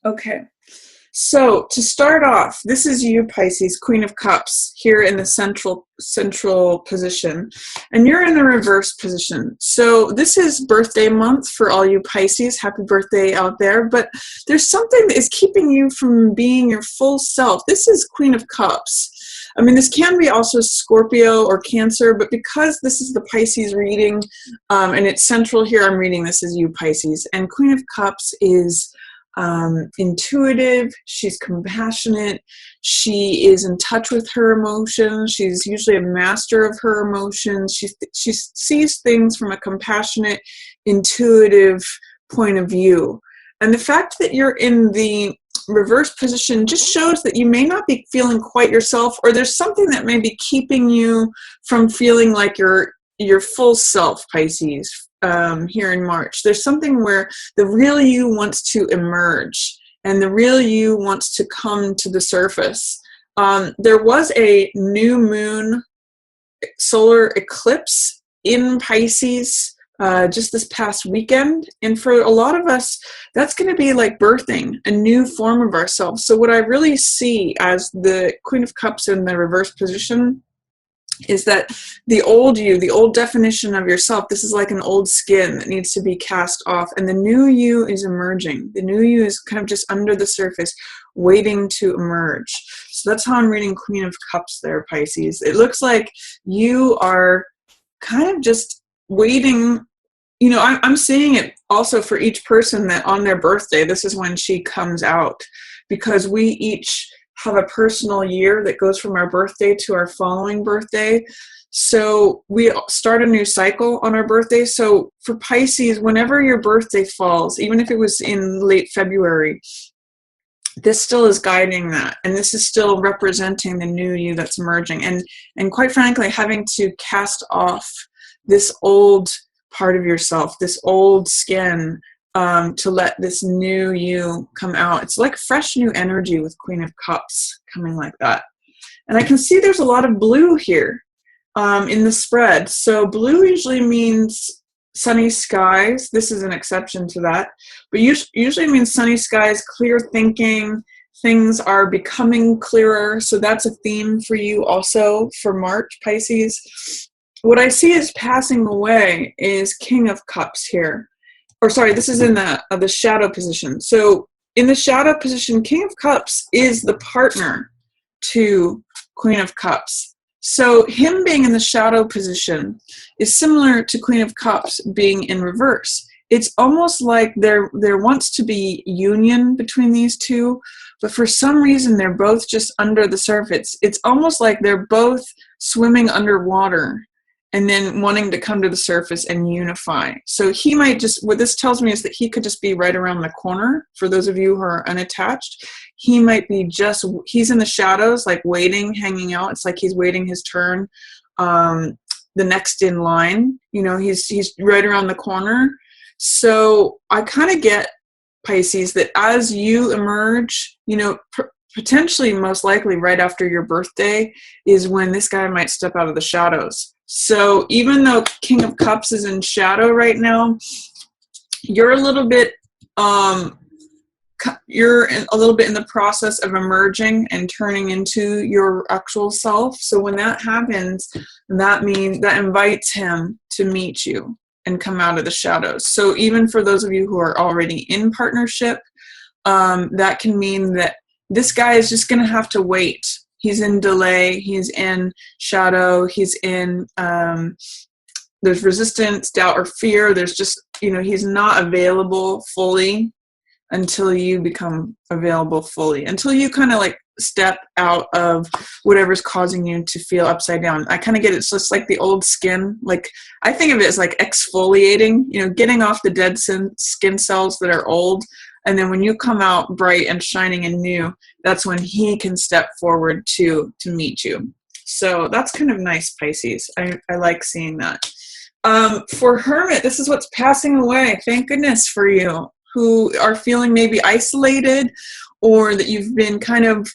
Okay. So to start off, this is you, Pisces, Queen of Cups, here in the central position, and you're in the reverse position. So this is birthday month for all you Pisces. Happy birthday out there! But there's something that is keeping you from being your full self. This is Queen of Cups. I mean, this can be also Scorpio or Cancer, but because this is the Pisces reading, and it's central here, I'm reading this as you, Pisces. And Queen of Cups is intuitive, she's compassionate, she is in touch with her emotions, she's usually a master of her emotions, she sees things from a compassionate, intuitive point of view. And the fact that you're in the reverse position just shows that you may not be feeling quite yourself, or there's something that may be keeping you from feeling like your full self, Pisces. Here in March, there's something where the real you wants to emerge and the real you wants to come to the surface. There was a new moon solar eclipse in Pisces just this past weekend, and for a lot of us that's going to be like birthing a new form of ourselves. So what I really see as the Queen of Cups in the reverse position is that the old you, the old definition of yourself, this is like an old skin that needs to be cast off, and the new you is emerging. The new you is kind of just under the surface, waiting to emerge. So that's how I'm reading Queen of Cups there, Pisces. It looks like you are kind of just waiting. You know, I'm seeing it also for each person that on their birthday, this is when she comes out, because we each have a personal year that goes from our birthday to our following birthday. So we start a new cycle on our birthday. So for Pisces, whenever your birthday falls, even if it was in late February, this still is guiding that. And this is still representing the new you that's emerging. And quite frankly, having to cast off this old part of yourself, this old skin, to let this new you come out. It's like fresh new energy with Queen of Cups coming like that. And I can see there's a lot of blue here in the spread. So blue usually means sunny skies. This is an exception to that. But usually means sunny skies, clear thinking, things are becoming clearer. So that's a theme for you also for March, Pisces. What I see is passing away is King of Cups here. Or sorry, this is in the shadow position. So in the shadow position, King of Cups is the partner to Queen of Cups. So him being in the shadow position is similar to Queen of Cups being in reverse. It's almost like there wants to be union between these two, but for some reason they're both just under the surface. It's almost like they're both swimming underwater and then wanting to come to the surface and unify. So he might just, what this tells me is that he could just be right around the corner. For those of you who are unattached, he might be he's in the shadows, like waiting, hanging out. It's like he's waiting his turn, the next in line. You know, he's right around the corner. So I kind of get, Pisces, that as you emerge, you know, potentially most likely right after your birthday is when this guy might step out of the shadows. So even though King of Cups is in shadow right now, you're a little bit in the process of emerging and turning into your actual self. So when that happens, that invites him to meet you and come out of the shadows. So even for those of you who are already in partnership, that can mean that this guy is just going to have to wait. He's in delay, he's in shadow, he's in, there's resistance, doubt, or fear. There's just, you know, he's not available fully until you become available fully, until you kind of like step out of whatever's causing you to feel upside down. I kind of get it. It's just like the old skin. Like, I think of it as like exfoliating, you know, getting off the dead skin cells that are old. And then when you come out bright and shining and new, that's when he can step forward to meet you. So that's kind of nice, Pisces. I like seeing that. For Hermit, this is what's passing away. Thank goodness for you who are feeling maybe isolated, or that you've been kind of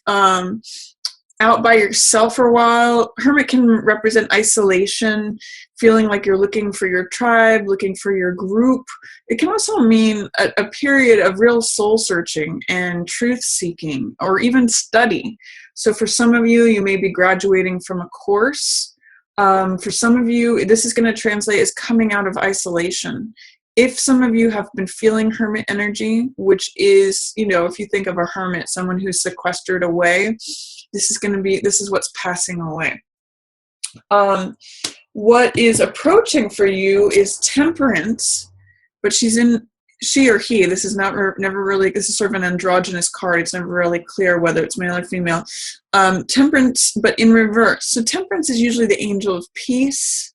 out by yourself for a while. Hermit can represent isolation, feeling like you're looking for your tribe, looking for your group. It can also mean a period of real soul searching and truth seeking, or even study. So for some of you, you may be graduating from a course. For some of you, this is going to translate as coming out of isolation. If some of you have been feeling hermit energy, which is, if you think of a hermit, someone who's sequestered away, this is what's passing away. What is approaching for you is temperance, but she or he, this is never really, this is sort of an androgynous card. It's never really clear whether it's male or female. Temperance, but in reverse. So temperance is usually the angel of peace,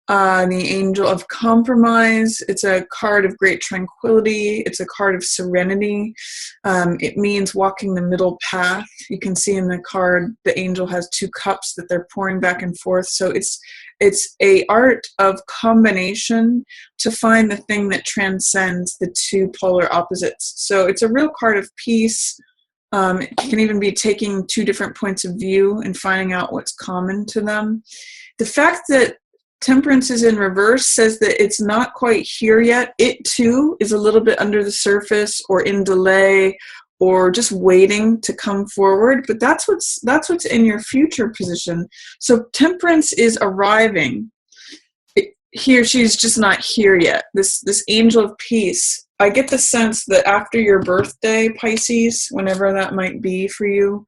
the angel of compromise. It's a card of great tranquility. It's a card of serenity. It means walking the middle path. You can see in the card, the angel has 2 cups that they're pouring back and forth. So it's a art of combination to find the thing that transcends the 2 polar opposites. So it's a real card of peace. It can even be taking 2 different points of view and finding out what's common to them. The fact that temperance is in reverse says that it's not quite here yet. It too is a little bit under the surface, or in delay, or just waiting to come forward. But that's what's in your future position. So temperance is arriving. She's just not here yet. This angel of peace. I get the sense that after your birthday, Pisces, whenever that might be for you,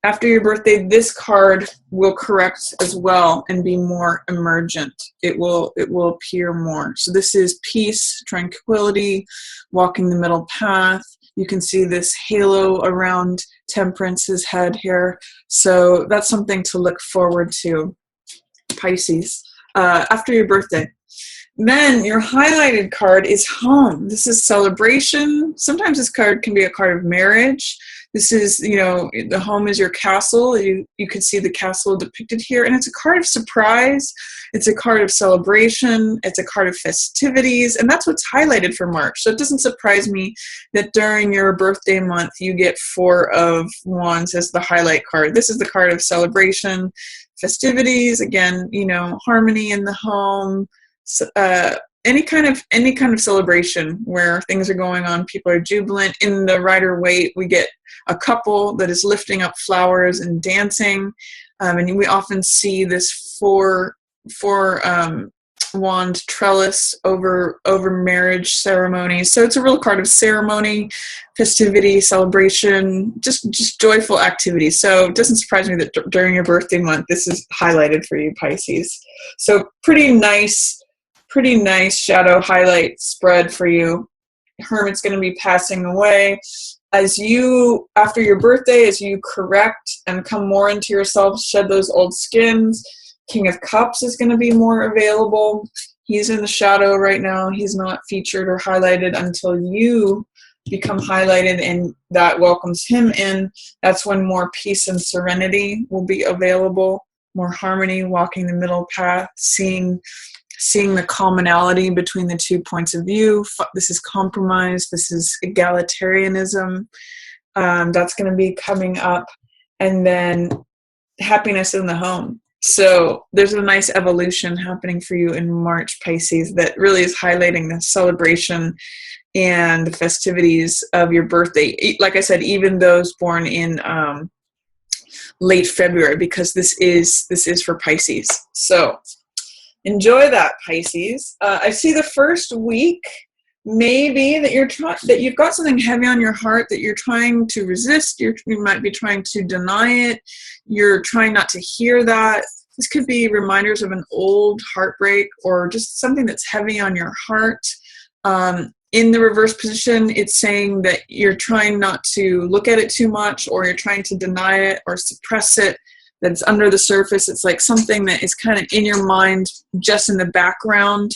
after your birthday, this card will correct as well and be more emergent. It will appear more. So this is peace, tranquility, walking the middle path. You can see this halo around Temperance's head here. So that's something to look forward to, Pisces, after your birthday. Then your highlighted card is home. This is celebration. Sometimes this card can be a card of marriage. This is, the home is your castle. You can see the castle depicted here. And it's a card of surprise. It's a card of celebration. It's a card of festivities. And that's what's highlighted for March. So it doesn't surprise me that during your birthday month, you get 4 of Wands as the highlight card. This is the card of celebration, festivities, again, harmony in the home, any kind of celebration where things are going on, people are jubilant. In the Rider-Waite, we get a couple that is lifting up flowers and dancing, and we often see this four wand trellis over marriage ceremonies. So it's a real card of ceremony, festivity, celebration, just joyful activity. So it doesn't surprise me that during your birthday month, this is highlighted for you, Pisces. So pretty nice shadow highlight spread for you. Hermit's going to be passing away. After your birthday, as you correct and come more into yourself, shed those old skins, King of Cups is going to be more available. He's in the shadow right now. He's not featured or highlighted until you become highlighted, and that welcomes him in. That's when more peace and serenity will be available, more harmony, walking the middle path, seeing the commonality between the 2 points of view. This is compromise. This is egalitarianism. That's going to be coming up. And then happiness in the home. So there's a nice evolution happening for you in March, Pisces, that really is highlighting the celebration and the festivities of your birthday. Like I said, even those born in late February, because this is for Pisces. So enjoy that, Pisces. I see the first week maybe that you've got something heavy on your heart that you're trying to resist. You might be trying to deny it. You're trying not to hear that. This could be reminders of an old heartbreak or just something that's heavy on your heart. In the reverse position, it's saying that you're trying not to look at it too much, or you're trying to deny it or suppress it. That's under the surface. It's like something that is kind of in your mind, just in the background.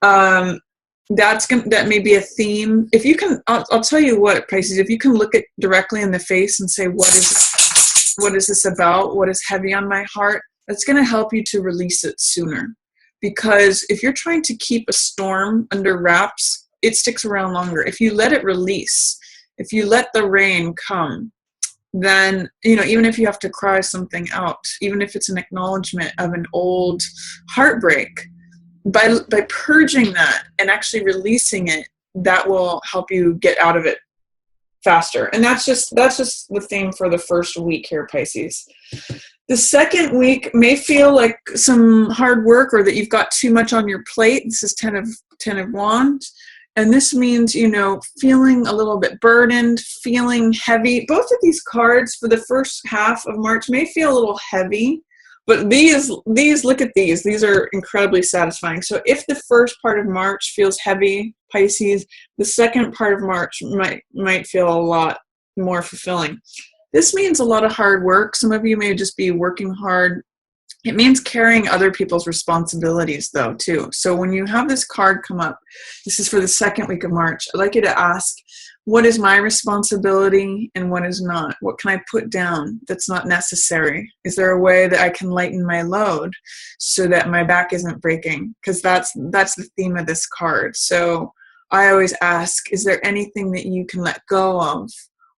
That may be a theme. If you can, I'll tell you what, Pisces, if you can look it directly in the face and say, what is this about? What is heavy on my heart? That's going to help you to release it sooner. Because if you're trying to keep a storm under wraps, it sticks around longer. If you let it release, if you let the rain come, then, you know, even if you have to cry something out, even if it's an acknowledgement of an old heartbreak, by purging that and actually releasing it, that will help you get out of it faster. And that's just the theme for the first week here, Pisces. The second week may feel like some hard work, or that you've got too much on your plate. This is Ten of Wands. And this means, you know, feeling a little bit burdened, feeling heavy. Both of these cards for the first half of March may feel a little heavy, but these, look at these. These are incredibly satisfying. So if the first part of March feels heavy, Pisces, the second part of March might feel a lot more fulfilling. This means a lot of hard work. Some of you may just be working hard. It means carrying other people's responsibilities, though, too. So when you have this card come up, this is for the second week of March, I'd like you to ask, what is my responsibility and what is not? What can I put down that's not necessary? Is there a way that I can lighten my load so that my back isn't breaking? Because that's the theme of this card. So I always ask, is there anything that you can let go of?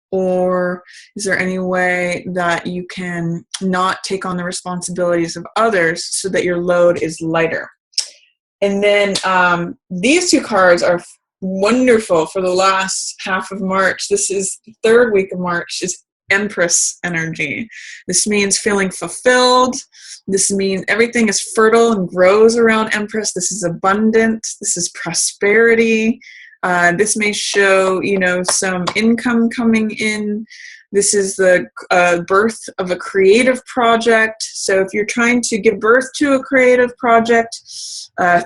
Or is there any way that you can not take on the responsibilities of others so that your load is lighter? And then these two cards are wonderful for the last half of March. This is the third week of March, is Empress energy. This means feeling fulfilled. This means everything is fertile and grows around Empress. This is abundant. This is prosperity. This may show, you know, some income coming in. This is the birth of a creative project. So if you're trying to give birth to a creative project,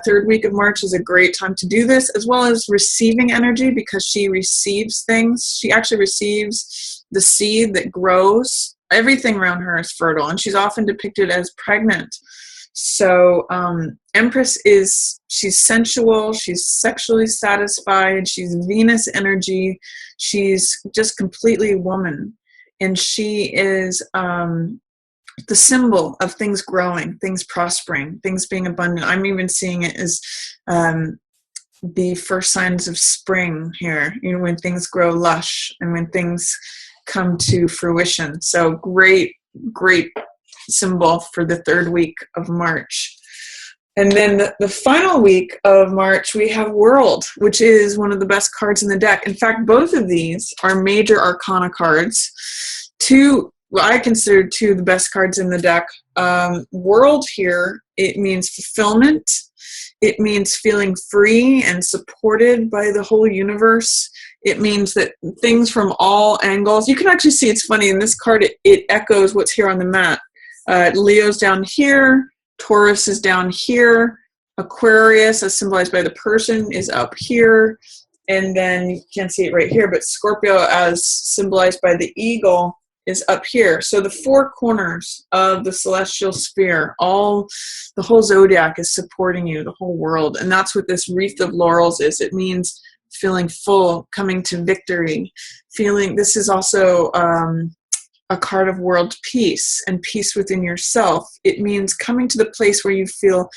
third week of March is a great time to do this, as well as receiving energy, because she receives things. She actually receives the seed that grows. Everything around her is fertile, and she's often depicted as pregnant. So Empress she's sensual, she's sexually satisfied, she's Venus energy, she's just completely woman. And she is the symbol of things growing, things prospering, things being abundant. I'm even seeing it as the first signs of spring here, you know, when things grow lush and when things come to fruition. So great symbol for the third week of March. And then the final week of March, we have World, which is one of the best cards in the deck. In fact, both of these are major arcana cards. I consider two of the best cards in the deck. World here, it means fulfillment. It means feeling free and supported by the whole universe. It means that things from all angles, you can actually see, it's funny, in this card, it echoes what's here on the mat. Leo's down here, Taurus is down here, Aquarius, as symbolized by the person, is up here, and then you can't see it right here, but Scorpio, as symbolized by the eagle, is up here. So the four corners of the celestial sphere, the whole zodiac is supporting you, the whole world. And that's what this wreath of laurels is. It means feeling full, coming to victory, this is also a card of world peace and peace within yourself. It means coming to the place where you feel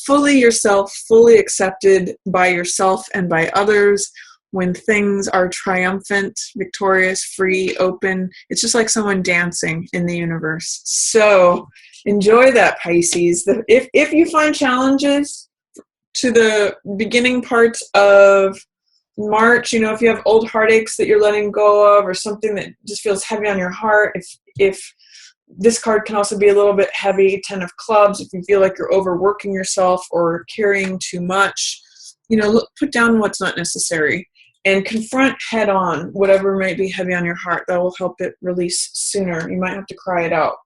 fully yourself, fully accepted by yourself and by others. When things are triumphant, victorious, free, open, it's just like someone dancing in the universe. So enjoy that, Pisces. If you find challenges to the beginning parts of March, you know, if you have old heartaches that you're letting go of, or something that just feels heavy on your heart, if this card can also be a little bit heavy, 10 of clubs, if you feel like you're overworking yourself or carrying too much, you know, put down what's not necessary and confront head on whatever might be heavy on your heart. That will help it release sooner. You might have to cry it out,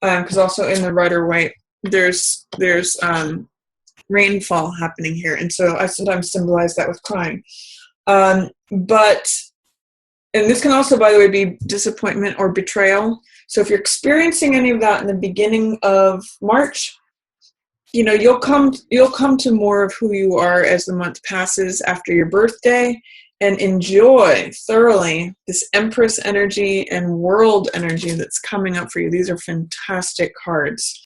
because also in the Rider Waite, there's rainfall happening here, and so I sometimes symbolize that with crying. And this can also, by the way, be disappointment or betrayal. So if you're experiencing any of that in the beginning of March, you know, you'll come to more of who you are as the month passes after your birthday, and enjoy thoroughly this Empress energy and World energy that's coming up for you. These are fantastic cards.